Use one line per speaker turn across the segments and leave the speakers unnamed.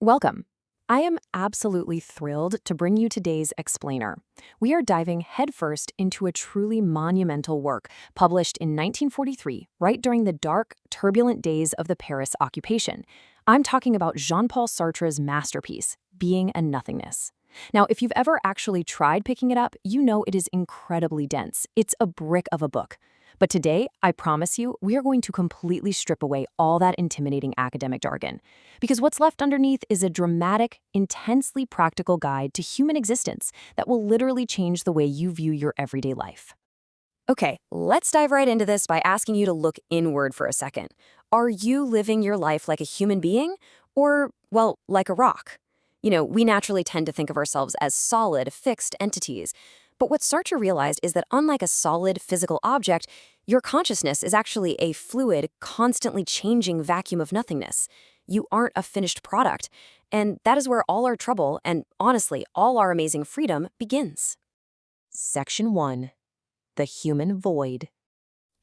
Welcome. I am absolutely thrilled to bring you today's explainer. We are diving headfirst into a truly monumental work published in 1943, right during the dark, turbulent days of the Paris occupation. I'm talking about Jean-Paul Sartre's masterpiece, Being and Nothingness. Now, if you've ever actually tried picking it up, you know it is incredibly dense. It's a brick of a book. But today, I promise you, we are going to completely strip away all that intimidating academic jargon. Because what's left underneath is a dramatic, intensely practical guide to human existence that will literally change the way you view your everyday life. Okay, let's dive right into this by asking you to look inward for a second. Are you living your life like a human being? Or, well, like a rock? We naturally tend to think of ourselves as solid, fixed entities. But what Sartre realized is that unlike a solid, physical object, your consciousness is actually a fluid, constantly changing vacuum of nothingness. You aren't a finished product. And that is where all our trouble, and honestly, all our amazing freedom, begins. Section 1. The Human Void.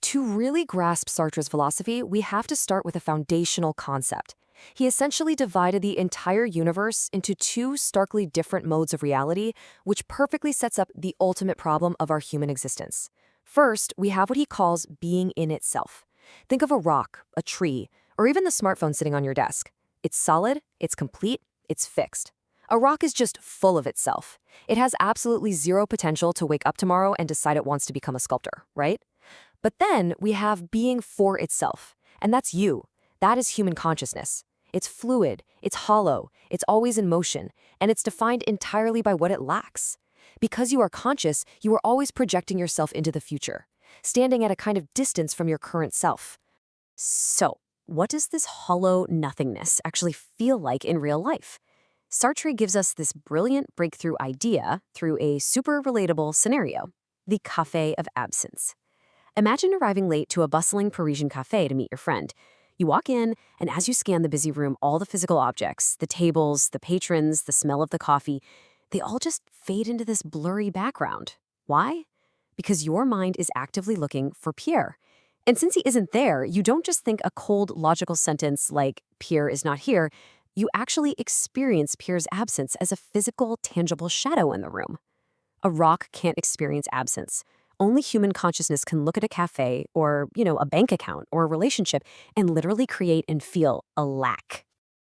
To really grasp Sartre's philosophy, we have to start with a foundational concept. He essentially divided the entire universe into two starkly different modes of reality, which perfectly sets up the ultimate problem of our human existence. First, we have what he calls being in itself. Think of a rock, a tree, or even the smartphone sitting on your desk. It's solid, it's complete, it's fixed. A rock is just full of itself. It has absolutely zero potential to wake up tomorrow and decide it wants to become a sculptor, right? But then we have being for itself, and that's you. That is human consciousness. It's fluid, it's hollow, it's always in motion, and it's defined entirely by what it lacks. Because you are conscious, you are always projecting yourself into the future, standing at a kind of distance from your current self. So, what does this hollow nothingness actually feel like in real life? Sartre gives us this brilliant breakthrough idea through a super relatable scenario, the café of absence. Imagine arriving late to a bustling Parisian café to meet your friend. You walk in, and as you scan the busy room, all the physical objects, the tables, the patrons, the smell of the coffee, they all just fade into this blurry background. Why? Because your mind is actively looking for Pierre. And since he isn't there, you don't just think a cold, logical sentence like, Pierre is not here. You actually experience Pierre's absence as a physical, tangible shadow in the room. A rock can't experience absence. Only human consciousness can look at a cafe or, a bank account or a relationship and literally create and feel a lack.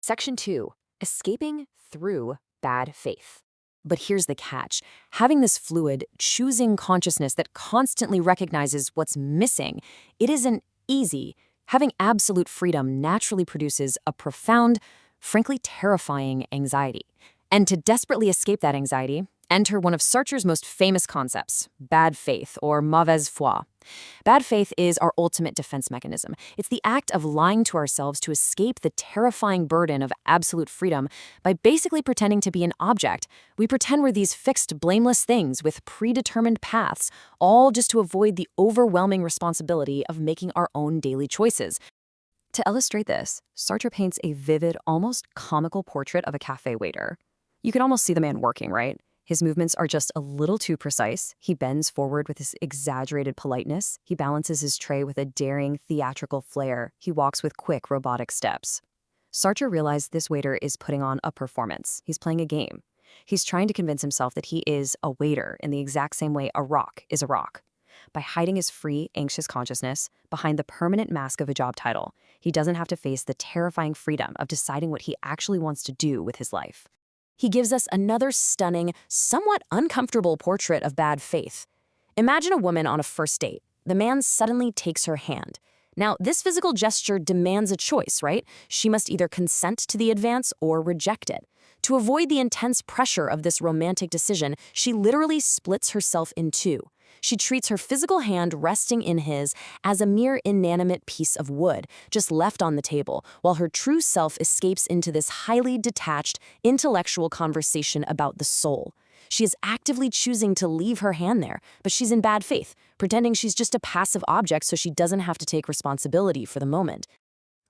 Section 2. Escaping through bad faith. But here's the catch. Having this fluid, choosing consciousness that constantly recognizes what's missing, it isn't easy. Having absolute freedom naturally produces a profound, frankly terrifying anxiety. And to desperately escape that anxiety, enter one of Sartre's most famous concepts, bad faith, or mauvaise foi. Bad faith is our ultimate defense mechanism. It's the act of lying to ourselves to escape the terrifying burden of absolute freedom by basically pretending to be an object. We pretend we're these fixed, blameless things with predetermined paths, all just to avoid the overwhelming responsibility of making our own daily choices. To illustrate this, Sartre paints a vivid, almost comical portrait of a cafe waiter. You can almost see the man working, right? His movements are just a little too precise. He bends forward with his exaggerated politeness. He balances his tray with a daring, theatrical flair. He walks with quick, robotic steps. Sartre realized this waiter is putting on a performance. He's playing a game. He's trying to convince himself that he is a waiter in the exact same way a rock is a rock. By hiding his free, anxious consciousness behind the permanent mask of a job title, he doesn't have to face the terrifying freedom of deciding what he actually wants to do with his life. He gives us another stunning, somewhat uncomfortable portrait of bad faith. Imagine a woman on a first date. The man suddenly takes her hand. Now, this physical gesture demands a choice, right? She must either consent to the advance or reject it. To avoid the intense pressure of this romantic decision, she literally splits herself in two. She treats her physical hand resting in his as a mere inanimate piece of wood, just left on the table, while her true self escapes into this highly detached, intellectual conversation about the soul. She is actively choosing to leave her hand there, but she's in bad faith, pretending she's just a passive object so she doesn't have to take responsibility for the moment.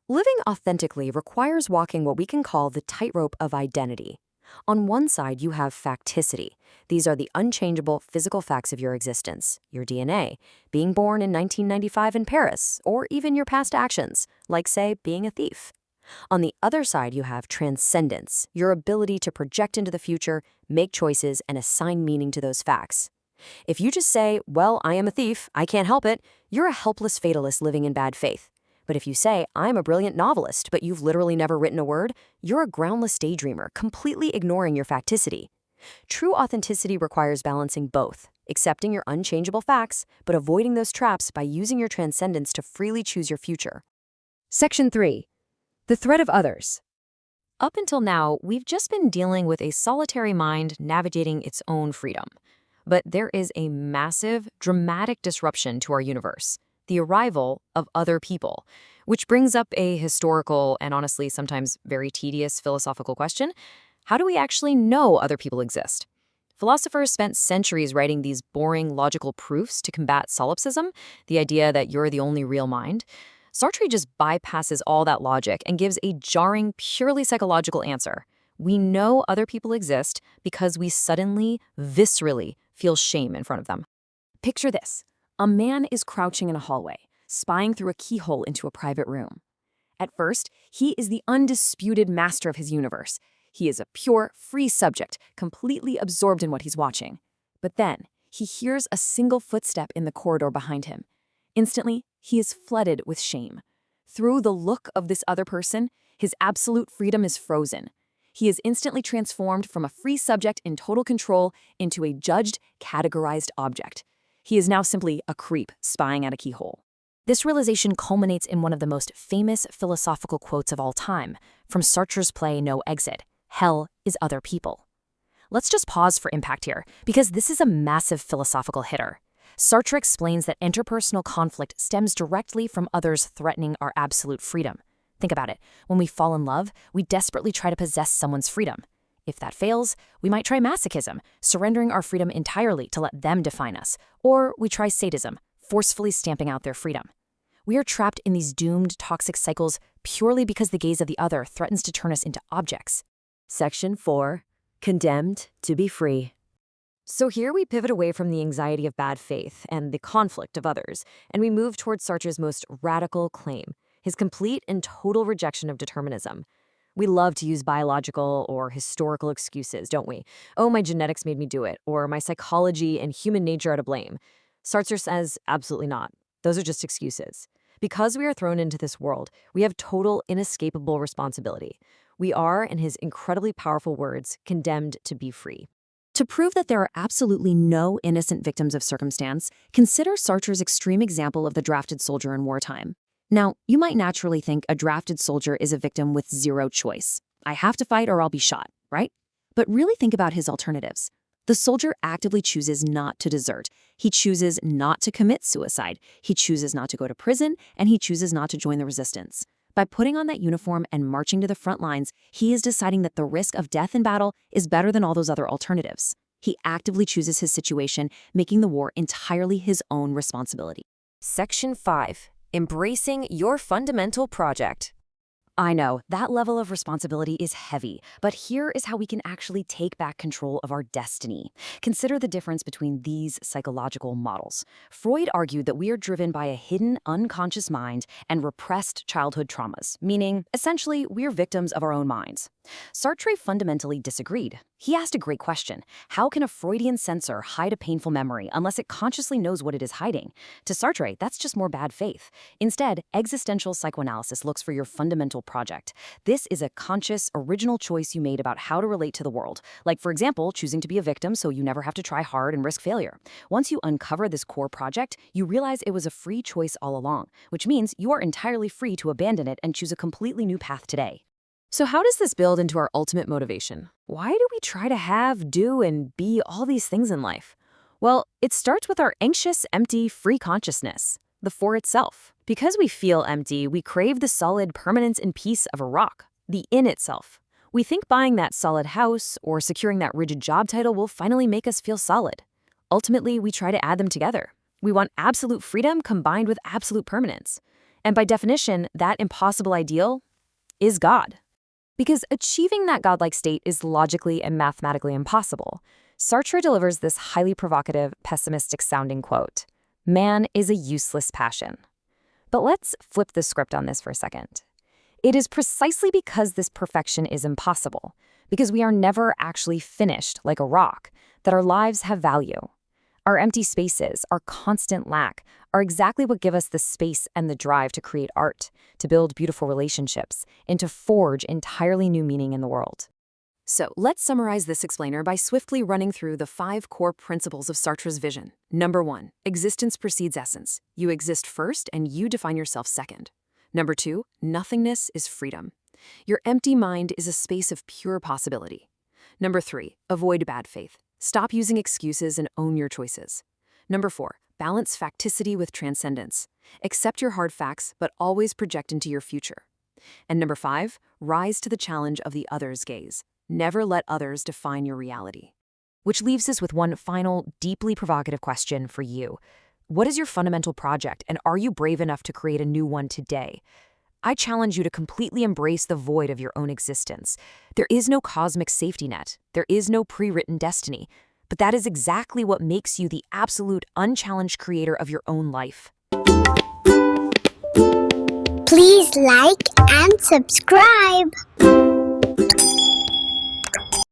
Living authentically requires walking what we can call the tightrope of identity. On one side, you have facticity. These are the unchangeable physical facts of your existence, your DNA, being born in 1995 in Paris, or even your past actions, like, say, being a thief. On the other side, you have transcendence, your ability to project into the future, make choices, and assign meaning to those facts. If you just say, well, I am a thief, I can't help it, you're a helpless fatalist living in bad faith. But if you say, I'm a brilliant novelist, but you've literally never written a word, you're a groundless daydreamer, completely ignoring your facticity. True authenticity requires balancing both, accepting your unchangeable facts, but avoiding those traps by using your transcendence to freely choose your future. Section 3. The threat of others. Up until now, we've just been dealing with a solitary mind navigating its own freedom. But there is a massive, dramatic disruption to our universe, the arrival of other people, which brings up a historical and honestly sometimes very tedious philosophical question. How do we actually know other people exist? Philosophers spent centuries writing these boring logical proofs to combat solipsism, the idea that you're the only real mind. Sartre just bypasses all that logic and gives a jarring, purely psychological answer. We know other people exist because we suddenly, viscerally, feel shame in front of them. Picture this. A man is crouching in a hallway, spying through a keyhole into a private room. At first, he is the undisputed master of his universe. He is a pure, free subject, completely absorbed in what he's watching. But then, he hears a single footstep in the corridor behind him. Instantly, he is flooded with shame. Through the look of this other person, his absolute freedom is frozen. He is instantly transformed from a free subject in total control into a judged, categorized object. He is now simply a creep spying at a keyhole. This realization culminates in one of the most famous philosophical quotes of all time, from Sartre's play No Exit, "Hell is other people." Let's just pause for impact here, because this is a massive philosophical hitter. Sartre explains that interpersonal conflict stems directly from others threatening our absolute freedom. Think about it. When we fall in love, we desperately try to possess someone's freedom. If that fails, we might try masochism, surrendering our freedom entirely to let them define us. Or we try sadism, forcefully stamping out their freedom. We are trapped in these doomed, toxic cycles purely because the gaze of the other threatens to turn us into objects. Section 4. Condemned to be free. So here we pivot away from the anxiety of bad faith and the conflict of others, and we move towards Sartre's most radical claim, his complete and total rejection of determinism. We love to use biological or historical excuses, don't we? Oh, my genetics made me do it, or my psychology and human nature are to blame. Sartre says, absolutely not. Those are just excuses. Because we are thrown into this world, we have total, inescapable responsibility. We are, in his incredibly powerful words, condemned to be free. To prove that there are absolutely no innocent victims of circumstance, consider Sartre's extreme example of the drafted soldier in wartime. Now, you might naturally think a drafted soldier is a victim with zero choice. I have to fight or I'll be shot, right? But really think about his alternatives. The soldier actively chooses not to desert. He chooses not to commit suicide. He chooses not to go to prison, and he chooses not to join the resistance. By putting on that uniform and marching to the front lines, he is deciding that the risk of death in battle is better than all those other alternatives. He actively chooses his situation, making the war entirely his own responsibility. Section 5. Embracing your fundamental project. I know, that level of responsibility is heavy, but here is how we can actually take back control of our destiny. Consider the difference between these psychological models. Freud argued that we are driven by a hidden, unconscious mind and repressed childhood traumas, meaning, essentially, we're victims of our own minds. Sartre fundamentally disagreed. He asked a great question. How can a Freudian censor hide a painful memory unless it consciously knows what it is hiding? To Sartre, that's just more bad faith. Instead, existential psychoanalysis looks for your fundamental project. This is a conscious, original choice you made about how to relate to the world. Like, for example, choosing to be a victim so you never have to try hard and risk failure. Once you uncover this core project, you realize it was a free choice all along, which means you are entirely free to abandon it and choose a completely new path today. So how does this build into our ultimate motivation? Why do we try to have, do, and be all these things in life? Well, it starts with our anxious, empty, free consciousness, the for itself. Because we feel empty, we crave the solid permanence and peace of a rock, the in itself. We think buying that solid house or securing that rigid job title will finally make us feel solid. Ultimately, we try to add them together. We want absolute freedom combined with absolute permanence. And by definition, that impossible ideal is God. Because achieving that godlike state is logically and mathematically impossible, Sartre delivers this highly provocative, pessimistic-sounding quote: "Man is a useless passion." But let's flip the script on this for a second. It is precisely because this perfection is impossible, because we are never actually finished like a rock, that our lives have value. Our empty spaces, our constant lack, are exactly what give us the space and the drive to create art, to build beautiful relationships, and to forge entirely new meaning in the world. So let's summarize this explainer by swiftly running through the 5 core principles of Sartre's vision. Number 1, existence precedes essence. You exist first and you define yourself second. Number 2, nothingness is freedom. Your empty mind is a space of pure possibility. Number 3, avoid bad faith. Stop using excuses and own your choices. Number 4, balance facticity with transcendence. Accept your hard facts, but always project into your future. And number 5, rise to the challenge of the other's gaze. Never let others define your reality. Which leaves us with one final, deeply provocative question for you. What is your fundamental project, and are you brave enough to create a new one today? I challenge you to completely embrace the void of your own existence. There is no cosmic safety net. There is no pre-written destiny. But that is exactly what makes you the absolute, unchallenged creator of your own life.
Please like and subscribe.